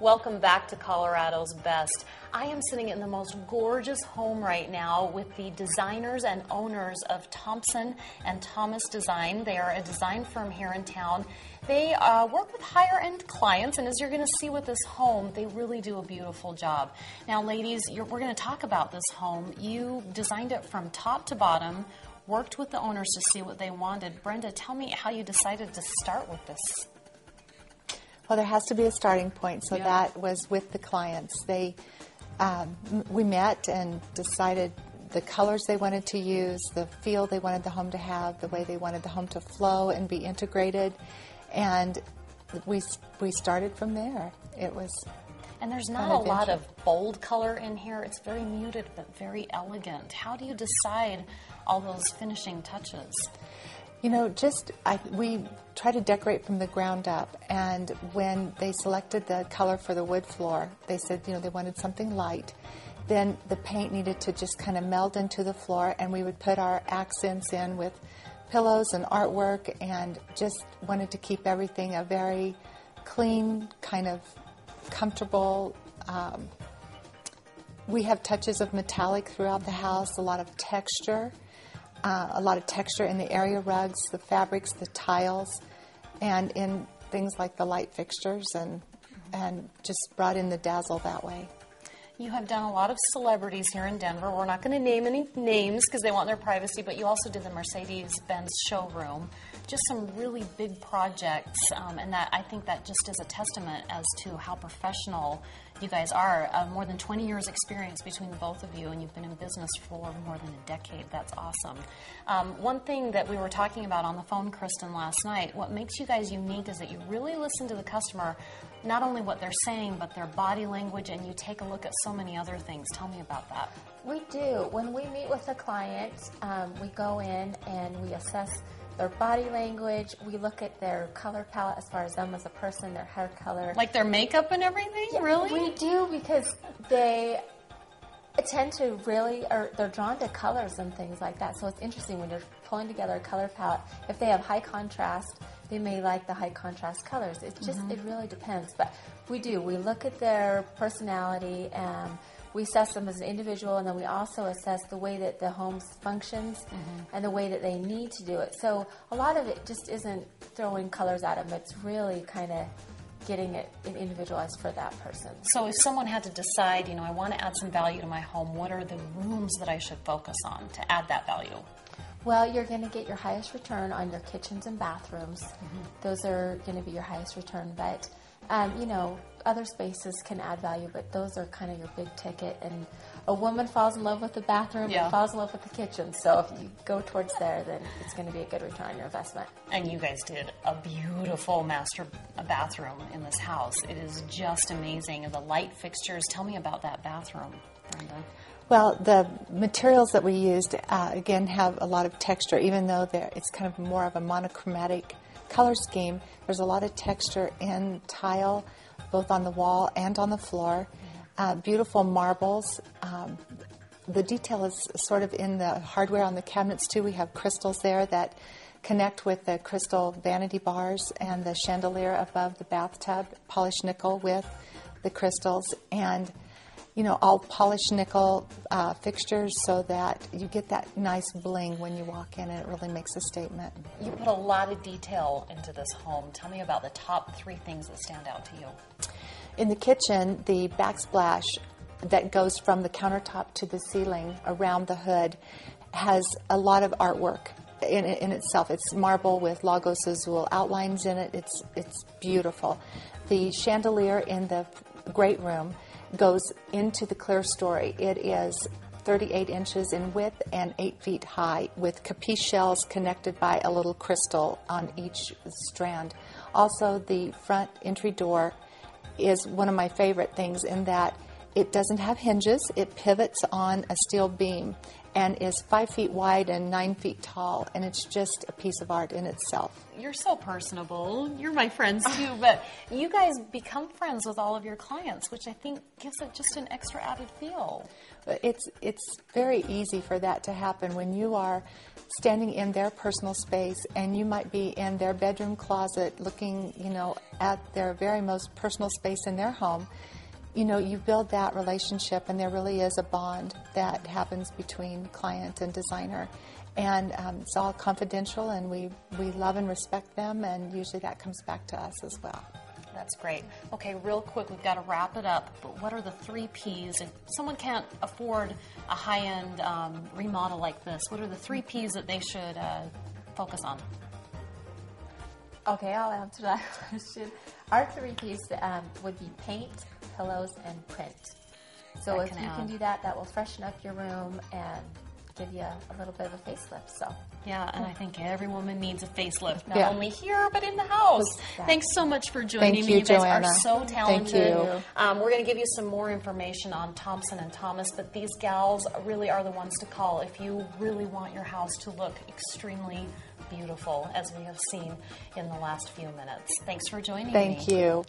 Welcome back to Colorado's Best. I am sitting in the most gorgeous home right now with the designers and owners of Thompson and Thomas Design. They are a design firm here in town. They work with higher-end clients, and as you're going to see with this home, they really do a beautiful job. Now, ladies, we're going to talk about this home. You designed it from top to bottom, worked with the owners to see what they wanted. Brenda, tell me how you decided to start with this. Well, there has to be a starting point, so that was with the clients. We met and decided the colors they wanted to use, the feel they wanted the home to have, the way they wanted the home to flow and be integrated, and we started from there. It was And there's not a lot of bold color in here. It's very muted but very elegant. How do you decide all those finishing touches? You know, we try to decorate from the ground up, and when they selected the color for the wood floor, they said, they wanted something light. Then the paint needed to just kind of meld into the floor, and we would put our accents in with pillows and artwork, and just wanted to keep everything a very clean, kind of comfortable. We have touches of metallic throughout the house, a lot of texture. A lot of texture in the area rugs, the fabrics, the tiles, and in things like the light fixtures, and just brought in the dazzle that way. You have done a lot of celebrities here in Denver. We're not going to name any names because they want their privacy, but you also did the Mercedes-Benz showroom. Just some really big projects, and I think that just is a testament as to how professional you guys are. More than 20 years experience between the both of you, and you've been in business for more than a decade. That's awesome. One thing that we were talking about on the phone, Kristen, last night, what makes you guys unique is that you really listen to the customer, not only what they're saying, but their body language, and you take a look at so many other things. Tell me about that. We do. When we meet with a client, we go in and we assess their body language. We look at their color palette as far as them as a person, their hair color. Like their makeup and everything? Yeah, really? We do, because they tend to they're drawn to colors and things like that. So it's interesting when you're pulling together a color palette. If they have high contrast, they may like the high contrast colors. It really depends. But we do. We look at their personality, and we assess them as an individual, and then we also assess the way that the home functions and the way that they need to do it. So a lot of it just isn't throwing colors at them. It's really kind of getting it individualized for that person. So if someone had to decide, I want to add some value to my home, what are the rooms that I should focus on to add that value? Well, you're going to get your highest return on your kitchens and bathrooms. Those are going to be your highest return. But, other spaces can add value, but those are kind of your big ticket. And a woman falls in love with the bathroom and falls in love with the kitchen. So if you go towards there, then it's going to be a good return on your investment. And you guys did a beautiful master bathroom in this house. It is just amazing. And the light fixtures, tell me about that bathroom, Brenda. Well, the materials that we used, again, have a lot of texture. Even though it's kind of more of a monochromatic color scheme, there's a lot of texture in tile, both on the wall and on the floor. Beautiful marbles. The detail is sort of in the hardware on the cabinets, too. We have crystals there that connect with the crystal vanity bars and the chandelier above the bathtub, polished nickel with the crystals, and all polished nickel fixtures, so that you get that nice bling when you walk in, and it really makes a statement. You put a lot of detail into this home. Tell me about the top 3 things that stand out to you. In the kitchen, the backsplash that goes from the countertop to the ceiling around the hood has a lot of artwork in itself. It's marble with Lagos Azul outlines in it. It's beautiful. The chandelier in the great room goes into the clear story. It is 38 inches in width and 8 feet high, with capiche shells connected by a little crystal on each strand. Also, the front entry door is one of my favorite things in that it doesn't have hinges. It pivots on a steel beam and is 5 feet wide and 9 feet tall, and it's just a piece of art in itself. You're so personable. You're my friends too, but you guys become friends with all of your clients, which I think gives it just an extra added feel. It's very easy for that to happen when you are standing in their personal space, and you might be in their bedroom closet looking, at their very most personal space in their home. You build that relationship, and there really is a bond that happens between client and designer. And it's all confidential, and we love and respect them, and usually that comes back to us as well. That's great. Okay, real quick, we've got to wrap it up, but what are the 3 Ps? If someone can't afford a high-end remodel like this, what are the 3 Ps that they should focus on? Okay, I'll answer that question. Our 3 Ps would be paint, pillows, and print. So if you can do that, that will freshen up your room and give you a little bit of a facelift. So yeah, and I think every woman needs a facelift, not Yeah. only here but in the house. Exactly. Thanks so much for joining Thank me. you, You guys Joanna. are so talented. Thank you. We're going to give you some more information on Thompson and Thomas, but these gals really are the ones to call if you really want your house to look extremely beautiful, as we have seen in the last few minutes. Thanks for joining me. Thank you.